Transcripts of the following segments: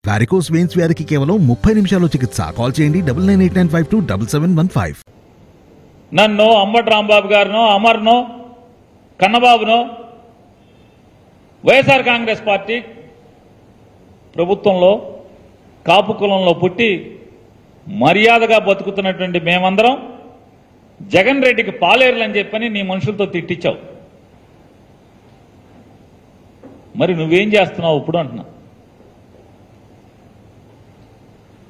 Varicose veins వ్యాధికి కేవలం 30 నిమిషాల్లో చికిత్స. కాల్ చేయండి 9989527715. నన్ను అంబటి రాంబాబు గారినో అమర్నో కన్నబాబునో వైఎస్ఆర్ కాంగ్రెస్ పార్టీ ప్రభుత్వంలో కాపు కులంలో పుట్టి మర్యాదగా బతుకుతున్నటువంటి మేమందరం జగన్ రెడ్డికి పాలేరులని చెప్పని నీ మనుషులతో తిట్టించావు. మరి నువ్వేం చేస్తున్నావు ఇప్పుడు అంటున్నా?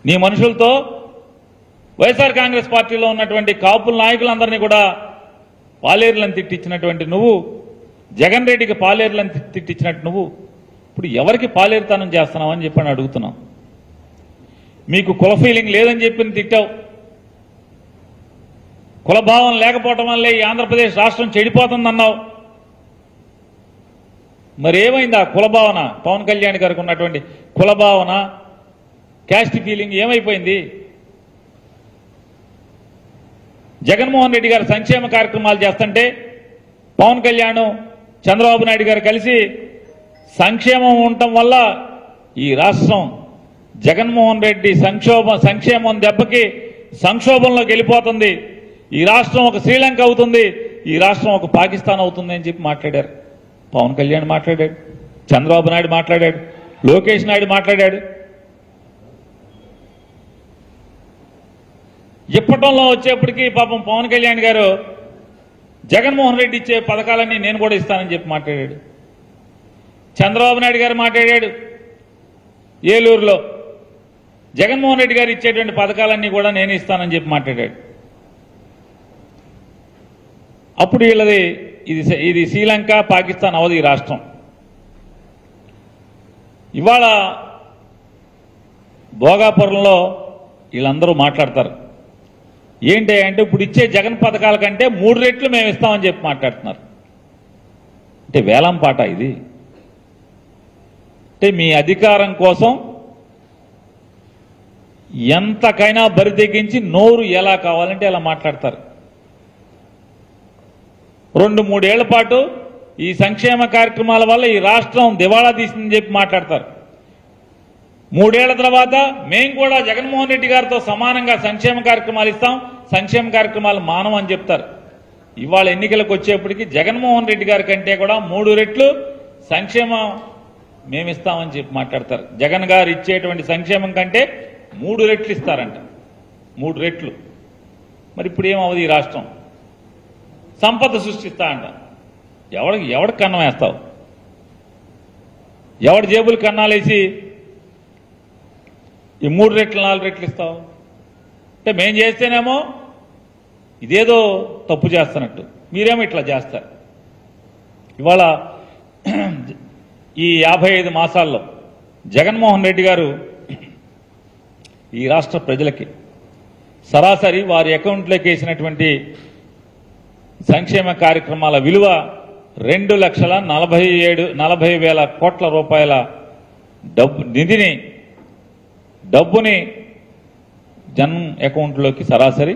నీ మనుషులతో వైఎస్ఆర్ కాంగ్రెస్ పార్టీలో ఉన్నటువంటి కాపుల నాయకులందరినీ కూడా పాలేరులను తిట్టించినటువంటి నువ్వు, జగన్ రెడ్డికి పాలేరులను తిట్టించినట్టు నువ్వు ఇప్పుడు ఎవరికి పాలేరుతనం చేస్తున్నావు అని చెప్పని అడుగుతున్నావు. మీకు కుల ఫీలింగ్ లేదని చెప్పి తిట్టావు. కులభావం లేకపోవటం వల్లే ఈ ఆంధ్రప్రదేశ్ రాష్ట్రం చెడిపోతుందన్నావు. మరి ఏమైంది ఆ కులభావన? పవన్ కళ్యాణ్ గారికి ఉన్నటువంటి కులభావన, క్యాస్ట్ ఫీలింగ్ ఏమైపోయింది? జగన్మోహన్ రెడ్డి గారు సంక్షేమ కార్యక్రమాలు చేస్తుంటే పవన్ కళ్యాణ్, చంద్రబాబు నాయుడు గారు కలిసి సంక్షేమం ఉండటం వల్ల ఈ రాష్ట్రం జగన్మోహన్ రెడ్డి సంక్షేమం దెబ్బకి సంక్షోభంలోకి వెళ్ళిపోతుంది. ఈ రాష్ట్రం ఒక శ్రీలంక అవుతుంది, ఈ రాష్ట్రం ఒక పాకిస్తాన్ అవుతుంది అని చెప్పి మాట్లాడారు. పవన్ కళ్యాణ్ మాట్లాడాడు, చంద్రబాబు నాయుడు మాట్లాడాడు, లోకేష్ నాయుడు మాట్లాడాడు. ఇప్పటంలో వచ్చేప్పటికీ పాపం పవన్ కళ్యాణ్ గారు జగన్మోహన్ రెడ్డి ఇచ్చే పథకాలన్నీ నేను కూడా ఇస్తానని చెప్పి మాట్లాడాడు. చంద్రబాబు నాయుడు గారు మాట్లాడాడు ఏలూరులో, జగన్మోహన్ రెడ్డి గారు ఇచ్చేటువంటి పథకాలన్నీ కూడా నేను ఇస్తానని చెప్పి మాట్లాడాడు. అప్పుడు వీళ్ళది ఇది శ్రీలంక, పాకిస్తాన్ అవదు ఈ రాష్ట్రం. ఇవాళ భోగాపురంలో వీళ్ళందరూ మాట్లాడతారు. ఏంటి అంటే ఇప్పుడు ఇచ్చే జగన్ పథకాల కంటే 3 రెట్లు మేము ఇస్తామని చెప్పి మాట్లాడుతున్నారు. అంటే వేలం పాట ఇది. అంటే మీ అధికారం కోసం ఎంతకైనా బరి తెగించి నోరు ఎలా కావాలంటే అలా మాట్లాడతారు. 2-3 ఏళ్ల పాటు ఈ సంక్షేమ కార్యక్రమాల వల్ల ఈ రాష్ట్రం దివాళా తీసిందని చెప్పి మాట్లాడతారు. 3 ఏళ్ల తర్వాత మేము కూడా జగన్మోహన్ రెడ్డి గారితో సమానంగా సంక్షేమ కార్యక్రమాలు ఇస్తాం, సంక్షేమ కార్యక్రమాలు మానం అని చెప్తారు. ఇవాళ ఎన్నికలకు వచ్చేప్పటికి జగన్మోహన్ రెడ్డి గారి కంటే కూడా 3 రెట్లు సంక్షేమం మేమిస్తామని చెప్పి మాట్లాడతారు. జగన్ గారు ఇచ్చేటువంటి సంక్షేమం కంటే 3 రెట్లు ఇస్తారంట. 3 రెట్లు. మరి ఇప్పుడు ఏమవుతుంది ఈ రాష్ట్రం? సంపద సృష్టిస్తా అంట. ఎవడికి కన్నం వేస్తావు? ఎవడి జేబులు కన్నాలేసి ఈ 3 రెట్లు 4 రెట్లు ఇస్తావు? అంటే మేం చేస్తేనేమో ఇదేదో తప్పు చేస్తున్నట్టు, మీరేమో ఇట్లా చేస్తారు. ఇవాళ ఈ 55 మాసాల్లో జగన్మోహన్ రెడ్డి గారు ఈ రాష్ట్ర ప్రజలకి సరాసరి వారి అకౌంట్లోకి వేసినటువంటి సంక్షేమ కార్యక్రమాల విలువ 2,40,000 కోట్ల రూపాయల డబ్బుని జన్ అకౌంట్లోకి సరాసరి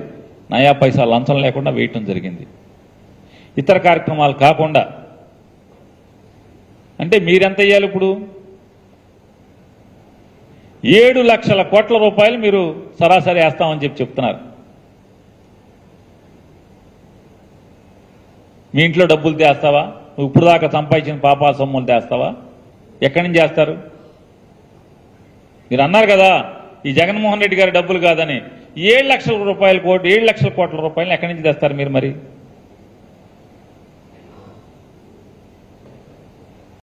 నయా పైసా లంచం లేకుండా వేయటం జరిగింది. ఇతర కార్యక్రమాలు కాకుండా. అంటే మీరెంత ఇయ్యాలి ఇప్పుడు? 7 లక్షల కోట్ల రూపాయలు మీరు సరాసరి వేస్తామని చెప్తున్నారు. మీ ఇంట్లో డబ్బులు తెస్తావా? నువ్వు ఇప్పుడు దాకా సంపాదించిన పాపా సొమ్ములు తెస్తావా? ఎక్కడి నుంచి చేస్తారు? మీరు అన్నారు కదా ఈ జగన్మోహన్ రెడ్డి గారి డబ్బులు కాదని. 7 లక్షల కోట్ల రూపాయలు ఎక్కడి నుంచి తెస్తారు మీరు? మరి